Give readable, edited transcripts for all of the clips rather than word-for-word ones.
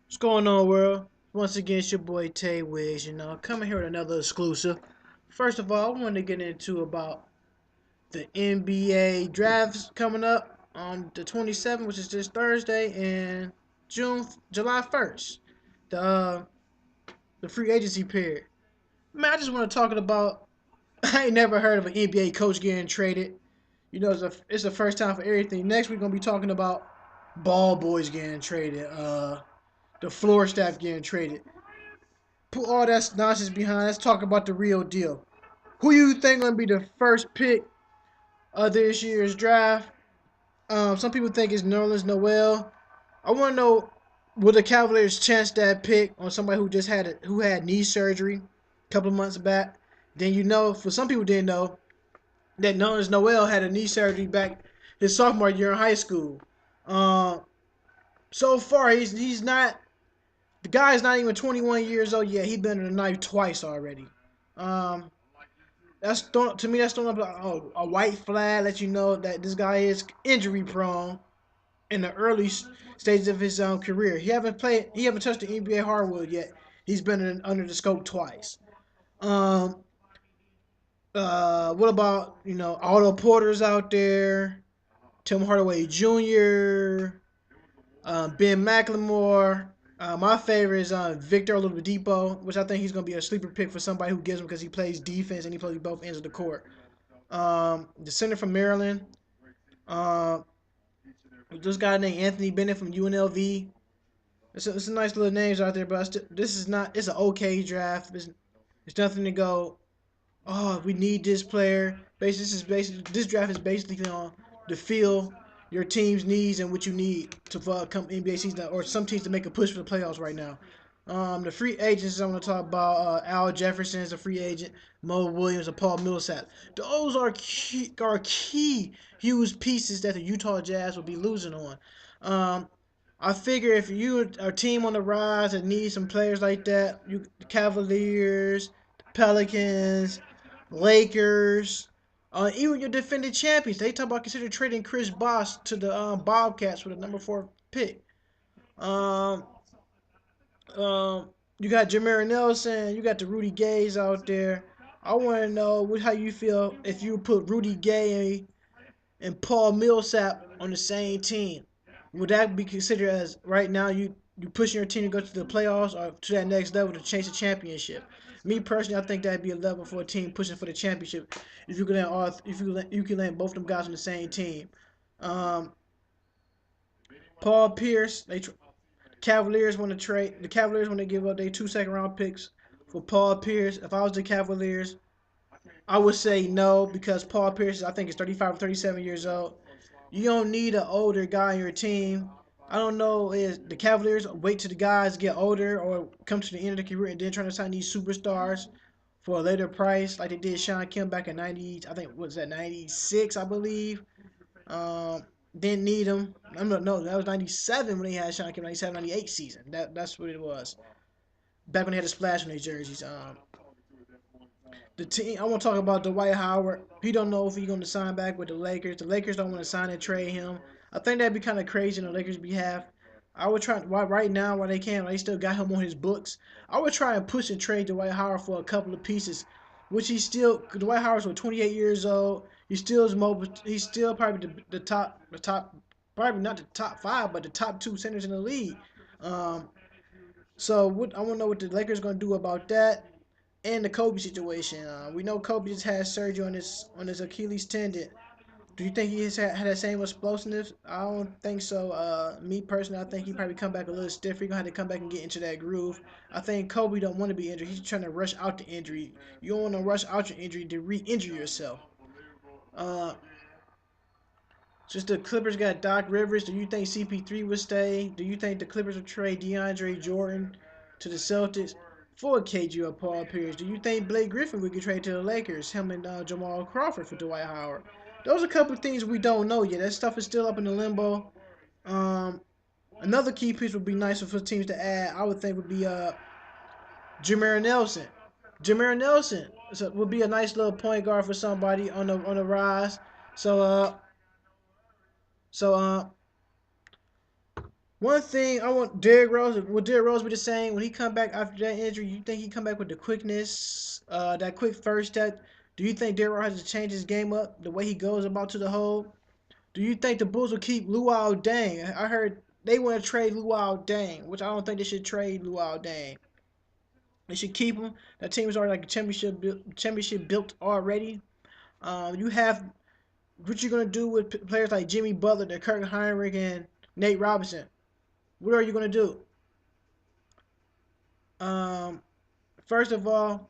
What's going on, world? Once again, it's your boy Tay Wiggs, coming here with another exclusive. First of all, I want to get into about the NBA drafts coming up on the 27th, which is this Thursday, and July 1st, the uh, the free agency period. Man, I just want to talk about. I ain't never heard of an NBA coach getting traded. It's the first time for everything. Next, we're gonna be talking about ball boys getting traded. The floor staff getting traded. Put all that nonsense behind. Let's talk about the real deal. Who you think gonna be the first pick of this year's draft? Some people think it's Nerlens Noel. I want to know, will the Cavaliers chance that pick on somebody who had knee surgery a couple of months back? Then for some people didn't know that Nerlens Noel had a knee surgery back his sophomore year in high school. Um, so far he's not. The guy is not even 21 years old yet. He's been in the knife twice already. Um, to me that's throwing up a white flag, let you know that this guy is injury prone in the early stages of his career. He haven't touched the NBA hardwood yet. He's been under the scope twice. Um, what about Otto Porter's out there, Tim Hardaway Jr., Ben McLemore. My favorite is Victor Oladipo, which I think he's going to be a sleeper pick for somebody who gives him because he plays defense and he plays both ends of the court. The center from Maryland, uh, this guy named Anthony Bennett from UNLV. It's a nice little names out there, but this is not. It's an okay draft. It's nothing to go. Oh, we need this player. This draft is basically on to fill your team's needs and what you need to come NBA season, or some teams to make a push for the playoffs right now. The free agents I want to talk about: Al Jefferson is a free agent, Mo Williams, and Paul Millsap. Those are key huge pieces that the Utah Jazz will be losing on. I figure if you are a team on the rise and need some players like that, the Cavaliers, the Pelicans, Lakers, even your defending champions, they talk about considering trading Chris Bosh to the Bobcats with a number 4 pick. Um, you got Jameer Nelson, you got the Rudy Gays out there. I want to know how you feel if you put Rudy Gay and Paul Millsap on the same team. Would that be considered as right now you pushing your team to go to the playoffs or to that next level to chase a championship? Me personally, I think that'd be a level for a team pushing for the championship if you can land both them guys on the same team. Um, Paul Pierce, Cavaliers want to trade. The Cavaliers want to give up their 2 second-round picks for Paul Pierce. If I was the Cavaliers, I would say no because Paul Pierce, I think, is 35 or 37 years old. You don't need an older guy on your team. I don't know if the Cavaliers wait till the guys get older or come to the end of the career and then trying to sign these superstars for a later price, like they did Sean Kemp back in '90. I think was that '96, I believe. Didn't need him. I'm not no, that was '97 when they had Sean Kemp. '97, '98 season. That's what it was. Back when they had a splash on their jerseys. The team. I want to talk about Dwight Howard. He don't know if he's going to sign back with the Lakers. The Lakers don't want to sign and trade him. I think that'd be kind of crazy on the Lakers' behalf. I would try right now while they can. While they still got him on his books. I would try and push and trade Dwight Howard for a couple of pieces, which Dwight Howard's 28 years old. He still is mobile. He's still probably the top, probably not the top 5, but the top 2 centers in the league. Um, I want to know what the Lakers going to do about that and the Kobe situation. We know Kobe just had surgery on his Achilles tendon. Do you think he has had that same explosiveness? I don't think so. Me personally, I think he probably come back a little stiff. He's gonna have to come back and get into that groove. I think Kobe don't want to be injured. He's trying to rush out the injury. You don't want to rush out your injury to re-injure yourself. Uh, just the Clippers got Doc Rivers. Do you think CP3 would stay? Do you think the Clippers would trade DeAndre Jordan to the Celtics for KG or Paul Pierce? Do you think Blake Griffin would get traded to the Lakers? Him and Jamal Crawford for Dwight Howard. Those are a couple of things we don't know yet. That stuff is still up in the limbo. Um, Another key piece would be nice for teams to add. I would think would be Jameer Nelson. Jameer Nelson would be a nice little point guard for somebody on the rise. So so one thing I want Derrick Rose. Will Derrick Rose be the same when he come back after that injury? You think he come back with the quickness, that quick first step? Do you think Derrick Rose has to change his game up the way he goes about to the hole? Do you think the Bulls will keep Luau Dang? I heard they want to trade Luau Dang, which I don't think they should trade Luau Dang. They should keep him. That team is already like a championship built already. You have what you gonna do with players like Jimmy Butler, the Kirk Heinrich, and Nate Robinson? What are you gonna do? Um, First of all,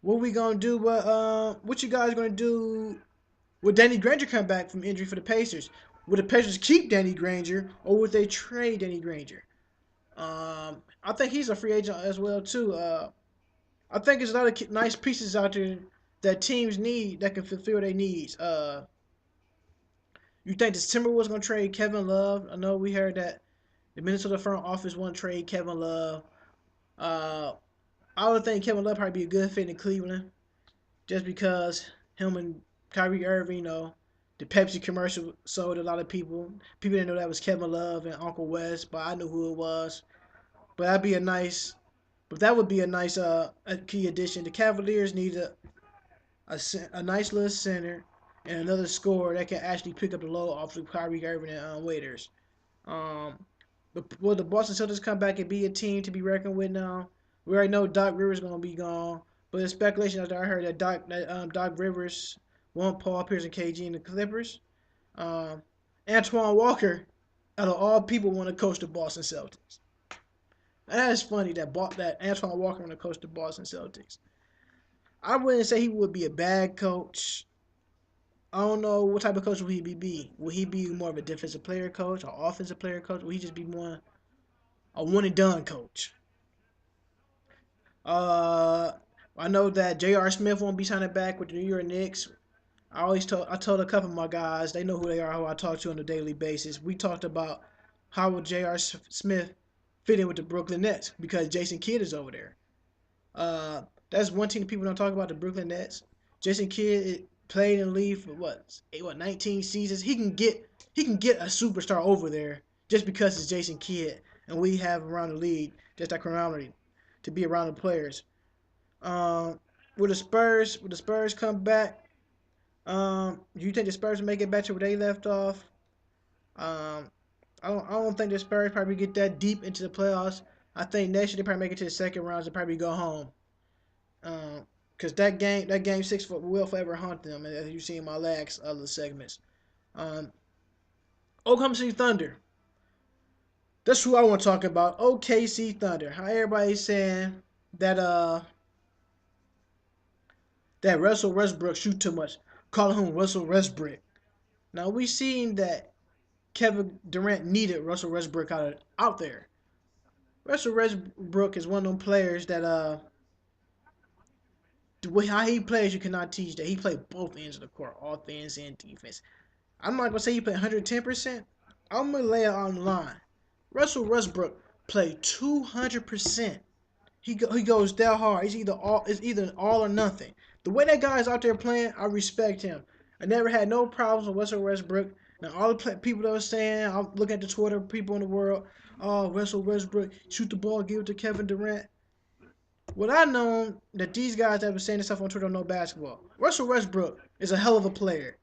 what we gonna do? What you guys gonna do? Would Danny Granger come back from injury for the Pacers? Would the Pacers keep Danny Granger, or would they trade Danny Granger? I think he's a free agent as well too. I think there's a lot of nice pieces out there that teams need that can fulfill their needs. You think the Timberwolves gonna trade Kevin Love? I know we heard that the Minnesota front office want to trade Kevin Love. Uh, I would think Kevin Love probably be a good fit in Cleveland, just because him and Kyrie Irving, the Pepsi commercial sold a lot of people. People didn't know that was Kevin Love and Uncle Wes, but I knew who it was. But that'd be a nice, but that would be a nice a key addition. The Cavaliers need a nice little center and another scorer that can actually pick up the load off the Kyrie Irving and Waiters. Um, will the Boston Celtics come back and be a team to be reckoned with now? We already know Doc Rivers gonna be gone, but there's speculation out there. I heard that Doc Rivers want Paul Pierce and KG in the Clippers. Um, Antoine Walker, out of all people, want to coach the Boston Celtics. That is funny that Antoine Walker want to coach the Boston Celtics. I wouldn't say he would be a bad coach. I don't know what type of coach will he be. Will he be more of a defensive player coach or offensive player coach? Will he just be more a one and done coach? Uh, I know that J.R. Smith won't be signing back with the New York Knicks. I told a couple of my guys, they know who they are, who I talk to on a daily basis. We talked about how would J.R. Smith fit in with the Brooklyn Nets because Jason Kidd is over there. Uh, that's one thing that people don't talk about, the Brooklyn Nets. Jason Kidd played in the league for what 19 seasons. He can get a superstar over there just because it's Jason Kidd, and we have around the league just that camaraderie to be around the players. Um, will the Spurs come back? Do you think the Spurs will make it back to where they left off? Um, I don't think the Spurs probably get that deep into the playoffs. I think next year they probably make it to the second rounds and probably go home. Because that game six will forever haunt them, as you see in my last other segments. Um, Oklahoma City Thunder. That's who I want to talk about. OKC Thunder. How everybody's saying that that Russell Westbrook shoot too much, calling him Russell Westbrook. Now we seen that Kevin Durant needed Russell Westbrook out there. Russell Westbrook is one of them players that the way how he plays you cannot teach that. He played both ends of the court, offense and defense. I'm not gonna say he played 110%. I'm gonna lay it on the line. Russell Westbrook played 200%. He goes that hard. It's either an all or nothing. The way that guy is out there playing, I respect him. I never had no problems with Russell Westbrook. Now all the people that are saying, I'm looking at the Twitter people in the world, oh Russell Westbrook, shoot the ball, give it to Kevin Durant. What I know that these guys that were saying this stuff on Twitter don't know basketball. Russell Westbrook is a hell of a player.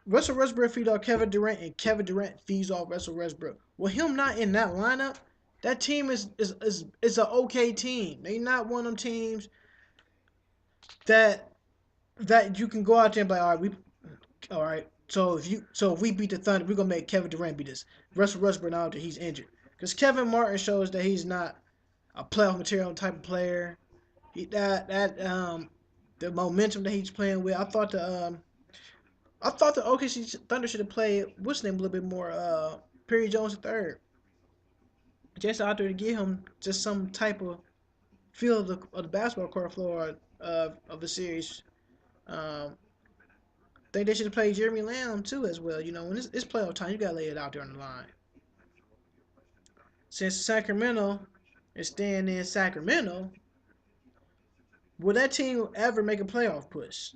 Russell Westbrook feeds off Kevin Durant, and Kevin Durant feeds off Russell Westbrook. With him not in that lineup, that team is an okay team. They not one of them teams that that you can go out there and be like, all right. So if we beat the Thunder, we're gonna make Kevin Durant beat us. Russell Westbrook out there, he's injured because Kevin Martin shows that he's not a playoff material type of player. He that the momentum that he's playing with. I thought the OKC Thunder should have played what's his name a little bit more. Perry Jones III, just out there to give him just some type of feel of the basketball court floor of the series. Um, think they should have played Jeremy Lamb too as well. When it's playoff time, you gotta lay it out there on the line. Since Sacramento is staying in Sacramento, Will that team ever make a playoff push?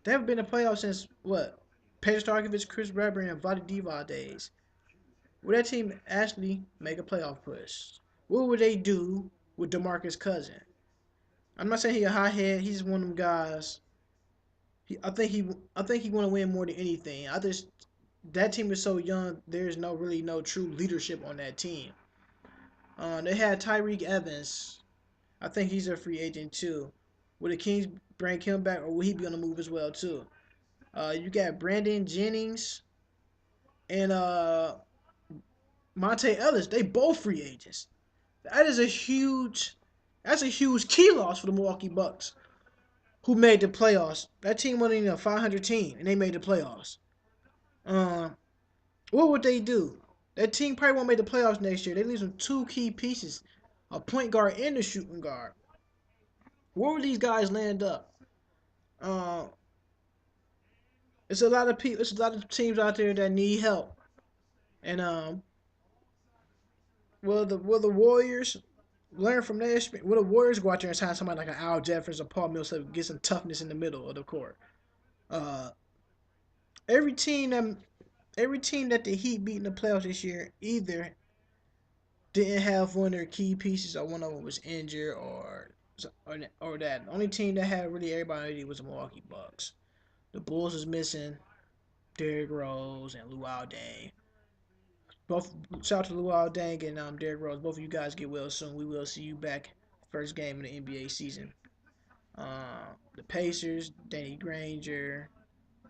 They haven't been in a playoff since what? Pedro Starkovich, Chris Webber, and Vlade Divac days. Will that team actually make a playoff push? What would they do with DeMarcus Cousins? I'm not saying he a hothead. He's one of them guys. I think he want to win more than anything. I just that team is so young. There's no true leadership on that team. They had Tyreek Evans. I think he's a free agent too. Will the Kings bring him back, or will he be on the move as well too? You got Brandon Jennings and Monte Ellis. They both free agents. That is a huge. That's a huge key loss for the Milwaukee Bucks, who made the playoffs. That team wasn't even a 500 team, and they made the playoffs. Uh, what would they do? That team probably won't make the playoffs next year. They lose some two key pieces, a point guard and a shooting guard. Where would these guys land up? Uh, it's a lot of people. It's a lot of teams out there that need help. And will the Warriors learn from their experience? Will the Warriors go out there and sign somebody like an Al Jeffers or Paul Millsap, get some toughness in the middle of the court? Uh, every team that every team that the Heat beat in the playoffs this year either didn't have one of their key pieces, or one of them was injured, or that. The only team that had really everybody was the Milwaukee Bucks. The Bulls was missing Derrick Rose and Luau Deng. Both shout out to Luau Deng and Derrick Rose. Both of you guys get well soon. We will see you back first game of the NBA season. The Pacers, Danny Granger.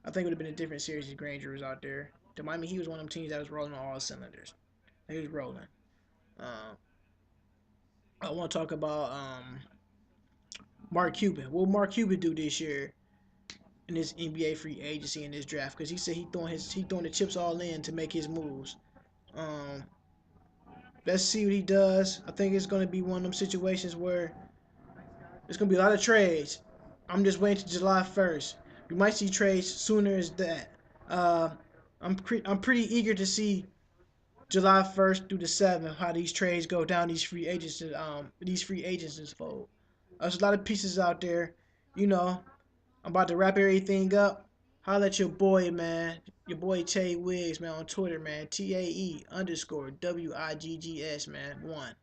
I think it would have been a different series if Granger was out there. The Miami Heat was one of them teams that was rolling on all cylinders. He was rolling. Uh, I want to talk about Mark Cuban. What will Mark Cuban do this year in this NBA free agency in this draft? Because he said he throwing the chips all in to make his moves. Um, let's see what he does. I think it's going to be one of them situations where there's going to be a lot of trades. I'm just waiting to July 1st. We might see trades sooner as that. Uh, I'm pretty eager to see July 1st through the 7th how these trades go down. These free agents fold. There's a lot of pieces out there. You know, I'm about to wrap everything up. Holla at your boy, man. Your boy Tay Wiggs, man, on Twitter, man. TAE_WIGGS, man. 1.